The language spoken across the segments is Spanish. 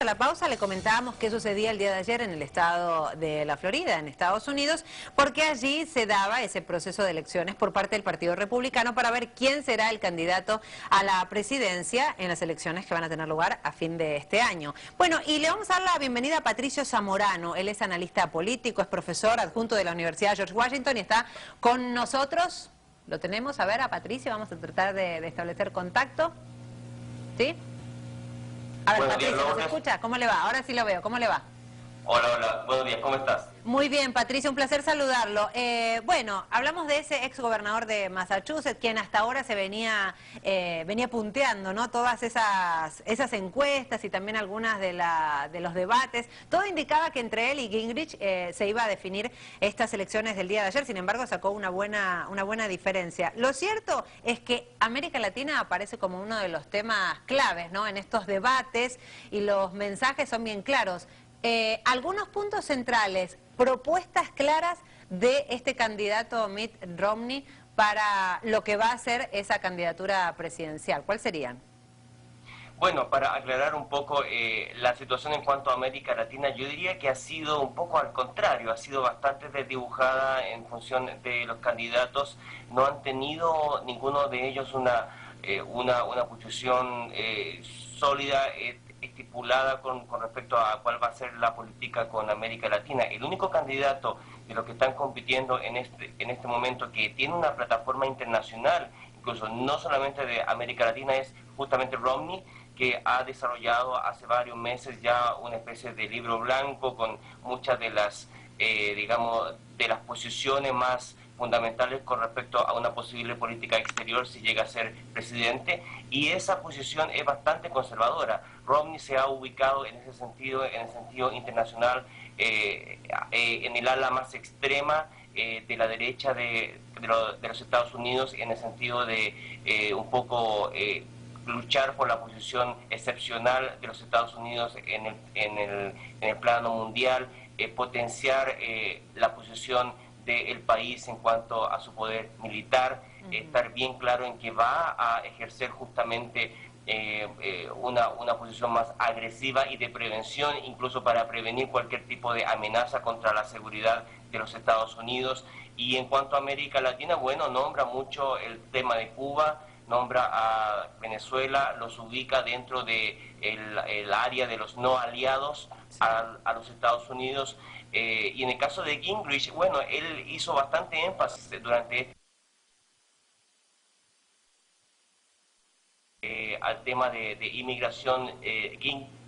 A la pausa le comentábamos qué sucedía el día de ayer en el estado de la Florida, en Estados Unidos, porque allí se daba ese proceso de elecciones por parte del Partido Republicano para ver quién será el candidato a la presidencia en las elecciones que van a tener lugar a fin de este año. Bueno, y le vamos a dar la bienvenida a Patricio Zamorano. Él es analista político, es profesor adjunto de la Universidad George Washington y está con nosotros. Lo tenemos, a ver, a Patricio, vamos a tratar de establecer contacto. ¿Sí? A ver, Patricio, ¿nos escucha? ¿Cómo le va? Ahora sí lo veo. ¿Cómo le va? Hola, hola. Buenos días. ¿Cómo estás? Muy bien, Patricio, un placer saludarlo. Bueno, hablamos de ese ex gobernador de Massachusetts, quien hasta ahora se venía punteando, ¿no? Todas esas encuestas y también algunas de los debates. Todo indicaba que entre él y Gingrich se iba a definir estas elecciones del día de ayer. Sin embargo, sacó una buena diferencia. Lo cierto es que América Latina aparece como uno de los temas claves, ¿no? En estos debates, y los mensajes son bien claros. Algunos puntos centrales, propuestas claras de este candidato Mitt Romney para lo que va a ser esa candidatura presidencial. ¿Cuáles serían? Bueno, para aclarar un poco la situación en cuanto a América Latina, yo diría que ha sido un poco al contrario, ha sido bastante desdibujada en función de los candidatos. No han tenido ninguno de ellos una posición sólida, estipulada con respecto a cuál va a ser la política con América Latina. El único candidato de los que están compitiendo en este momento que tiene una plataforma internacional, incluso no solamente de América Latina, es justamente Romney, que ha desarrollado hace varios meses ya una especie de libro blanco con muchas de las, digamos, de las posiciones más fundamentales con respecto a una posible política exterior si llega a ser presidente, y esa posición es bastante conservadora. Romney se ha ubicado en ese sentido, en el sentido internacional, en el ala más extrema de la derecha de los Estados Unidos, en el sentido de un poco luchar por la posición excepcional de los Estados Unidos en el plano mundial, potenciar la posición del país en cuanto a su poder militar, estar bien claro en que va a ejercer justamente una posición más agresiva y de prevención, incluso para prevenir cualquier tipo de amenaza contra la seguridad de los Estados Unidos. Y en cuanto a América Latina, bueno, nombra mucho el tema de Cuba, nombra a Venezuela, los ubica dentro de el área de los no aliados a los Estados Unidos. Y en el caso de Gingrich, bueno, él hizo bastante énfasis durante al tema de inmigración.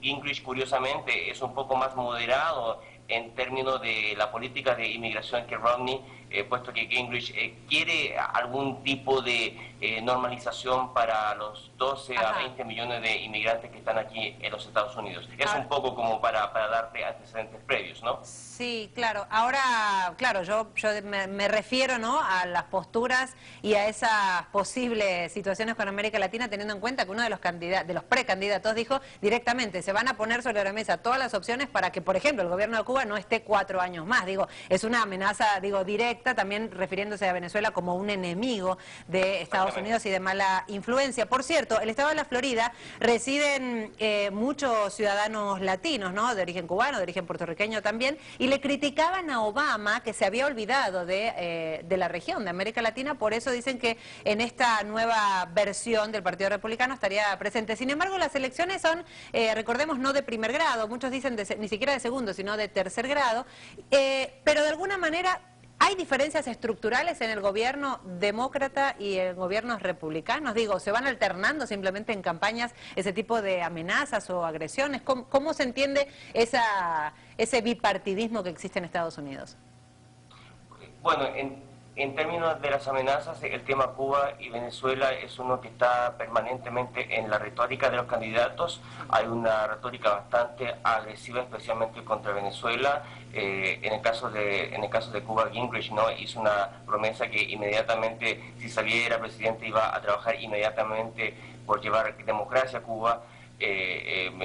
Gingrich, curiosamente, es un poco más moderado en términos de la política de inmigración que Romney, puesto que Gingrich quiere algún tipo de normalización para los 12 a 20 millones de inmigrantes que están aquí en los Estados Unidos. Es un poco como para darte antecedentes previos, ¿no? Sí, claro. Ahora, claro, yo me refiero, ¿no?, a las posturas y a esas posibles situaciones con América Latina, teniendo en cuenta que uno de los precandidatos dijo directamente, se van a poner sobre la mesa todas las opciones para que, por ejemplo, el gobierno de Cuba no esté 4 años más. Digo, es una amenaza, digo, directa, también refiriéndose a Venezuela como un enemigo de Estados Unidos y de mala influencia. Por cierto, el estado de la Florida residen muchos ciudadanos latinos, ¿no?, de origen cubano, de origen puertorriqueño también, y le criticaban a Obama que se había olvidado de la región, de América Latina. Por eso dicen que en esta nueva versión del Partido Republicano estaría presente. Sin embargo, las elecciones son, recordemos, no de primer grado, muchos dicen ni siquiera de segundo, sino de tercer grado, pero de alguna manera ¿hay diferencias estructurales en el gobierno demócrata y en gobiernos republicanos? Digo, ¿se van alternando simplemente en campañas ese tipo de amenazas o agresiones? ¿Cómo se entiende ese bipartidismo que existe en Estados Unidos? Bueno, en términos de las amenazas, el tema Cuba y Venezuela es uno que está permanentemente en la retórica de los candidatos. Hay una retórica bastante agresiva, especialmente contra Venezuela. En el caso de Cuba, Gingrich, ¿no?, hizo una promesa que inmediatamente, si saliera presidente, iba a trabajar inmediatamente por llevar democracia a Cuba. En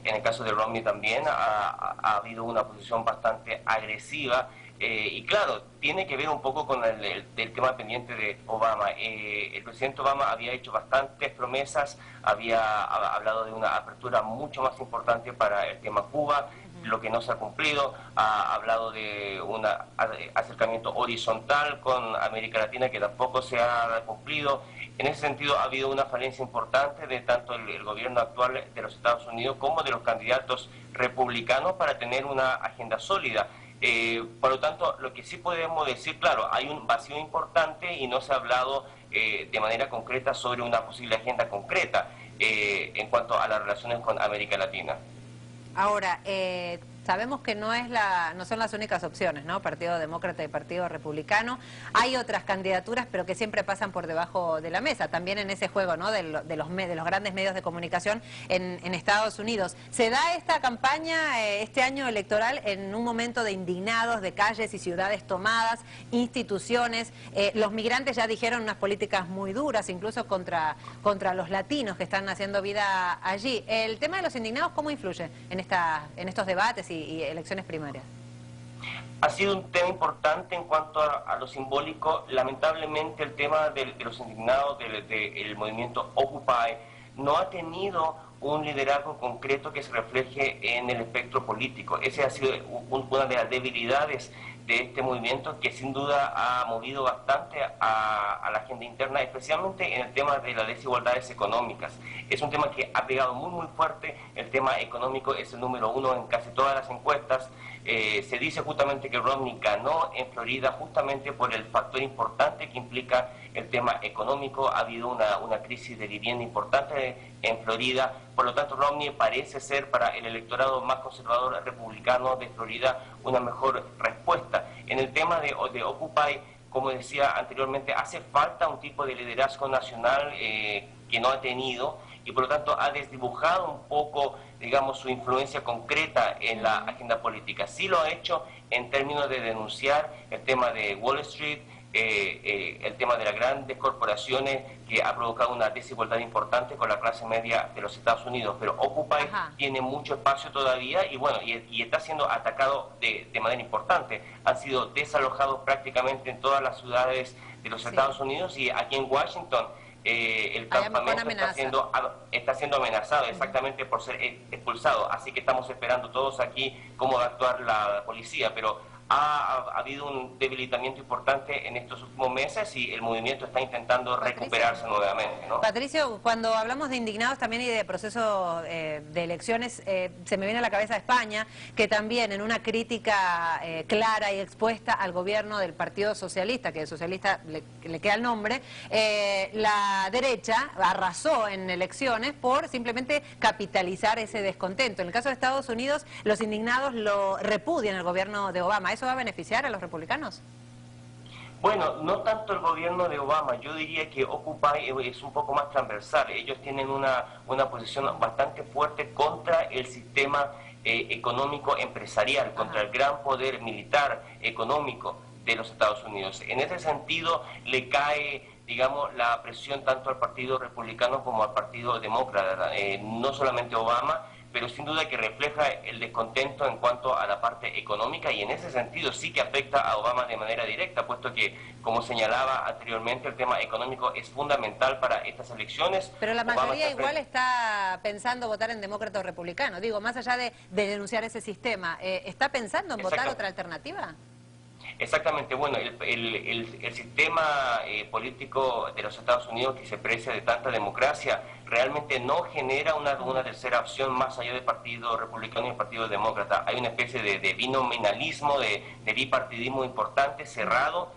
el caso de Romney también ha habido una posición bastante agresiva Y claro, tiene que ver un poco con el tema pendiente de Obama. El presidente Obama había hecho bastantes promesas, había hablado de una apertura mucho más importante para el tema Cuba, lo que no se ha cumplido, ha hablado de un acercamiento horizontal con América Latina que tampoco se ha cumplido. En ese sentido ha habido una falencia importante de tanto el gobierno actual de los Estados Unidos como de los candidatos republicanos para tener una agenda sólida. Por lo tanto, lo que sí podemos decir, claro, hay un vacío importante y no se ha hablado de manera concreta sobre una posible agenda concreta en cuanto a las relaciones con América Latina. Ahora, sabemos que no son las únicas opciones, ¿no? Partido Demócrata y Partido Republicano. Hay otras candidaturas, pero que siempre pasan por debajo de la mesa, también en ese juego, ¿no? de los grandes medios de comunicación en Estados Unidos. ¿Se da esta campaña, este año electoral, en un momento de indignados, de calles y ciudades tomadas, instituciones? Los migrantes ya dijeron unas políticas muy duras, incluso contra los latinos que están haciendo vida allí. ¿El tema de los indignados cómo influye en estos debates y elecciones primarias? Ha sido un tema importante en cuanto a lo simbólico. Lamentablemente el tema de los indignados del movimiento Occupy no ha tenido un liderazgo concreto que se refleje en el espectro político. Esa ha sido una de las debilidades de este movimiento, que sin duda ha movido bastante a la agenda interna, especialmente en el tema de las desigualdades económicas. Es un tema que ha pegado muy fuerte. El tema económico es el número uno en casi todas las encuestas. Se dice justamente que Romney ganó en Florida justamente por el factor importante que implica el tema económico. Ha habido una crisis de vivienda importante en Florida. Por lo tanto, Romney parece ser para el electorado más conservador republicano de Florida una mejor respuesta. En el tema de Occupy, como decía anteriormente, hace falta un tipo de liderazgo nacional que no ha tenido, y por lo tanto ha desdibujado un poco, digamos, su influencia concreta en la agenda política. Sí lo ha hecho en términos de denunciar el tema de Wall Street, el tema de las grandes corporaciones, que ha provocado una desigualdad importante con la clase media de los Estados Unidos. Pero Occupy tiene mucho espacio todavía y bueno, y está siendo atacado de manera importante. Han sido desalojados prácticamente en todas las ciudades de los Estados Unidos, y aquí en Washington el campamento está siendo amenazado exactamente por ser expulsado. Así que estamos esperando todos aquí cómo va a actuar la policía, pero ha habido un debilitamiento importante en estos últimos meses y el movimiento está intentando recuperarse nuevamente, ¿no? Patricio, cuando hablamos de indignados también y de proceso de elecciones, se me viene a la cabeza España, que también en una crítica clara y expuesta al gobierno del Partido Socialista, que el socialista le queda el nombre, la derecha arrasó en elecciones por simplemente capitalizar ese descontento. En el caso de Estados Unidos, los indignados lo repudian el gobierno de Obama. ¿Eso va a beneficiar a los republicanos? Bueno, no tanto el gobierno de Obama. Yo diría que Occupy es un poco más transversal. Ellos tienen una posición bastante fuerte contra el sistema económico empresarial, contra el gran poder militar económico de los Estados Unidos. En ese sentido le cae, digamos, la presión tanto al Partido Republicano como al Partido Demócrata. No solamente Obama, pero sin duda que refleja el descontento en cuanto a la parte económica, y en ese sentido sí que afecta a Obama de manera directa, puesto que, como señalaba anteriormente, el tema económico es fundamental para estas elecciones. Pero la mayoría igual está pensando votar en demócrata o republicano. Digo, más allá de denunciar ese sistema, ¿está pensando en votar otra alternativa? Exactamente. Bueno, el sistema político de los Estados Unidos, que se precia de tanta democracia, realmente no genera una tercera opción más allá del Partido Republicano y el Partido Demócrata. Hay una especie de binominalismo, de bipartidismo importante, cerrado.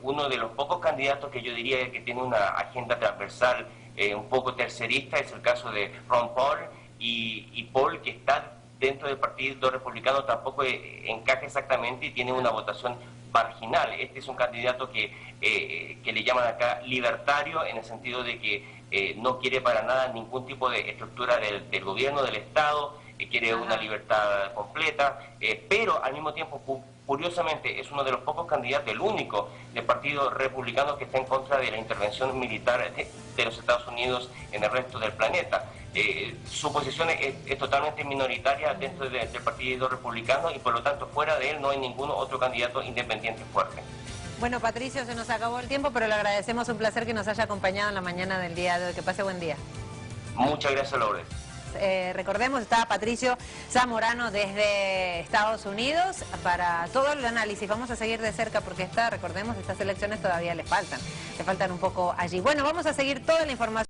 Uno de los pocos candidatos que yo diría que tiene una agenda transversal un poco tercerista es el caso de Ron Paul, y Paul, que está dentro del Partido Republicano, tampoco encaja exactamente y tiene una votación marginal. Este es un candidato que le llaman acá libertario, en el sentido de que no quiere para nada ningún tipo de estructura del gobierno, del Estado, quiere una libertad completa, pero al mismo tiempo, curiosamente, es uno de los pocos candidatos, el único del Partido Republicano que está en contra de la intervención militar de los Estados Unidos en el resto del planeta. su posición es totalmente minoritaria dentro del Partido Republicano y por lo tanto fuera de él no hay ningún otro candidato independiente fuerte. Bueno, Patricio, se nos acabó el tiempo, pero le agradecemos, un placer que nos haya acompañado en la mañana del día de hoy. Que pase buen día. Muchas gracias, Lourdes. Recordemos, está Patricio Zamorano desde Estados Unidos para todo el análisis. Vamos a seguir de cerca porque recordemos, estas elecciones todavía le faltan un poco allí. Bueno, vamos a seguir toda la información.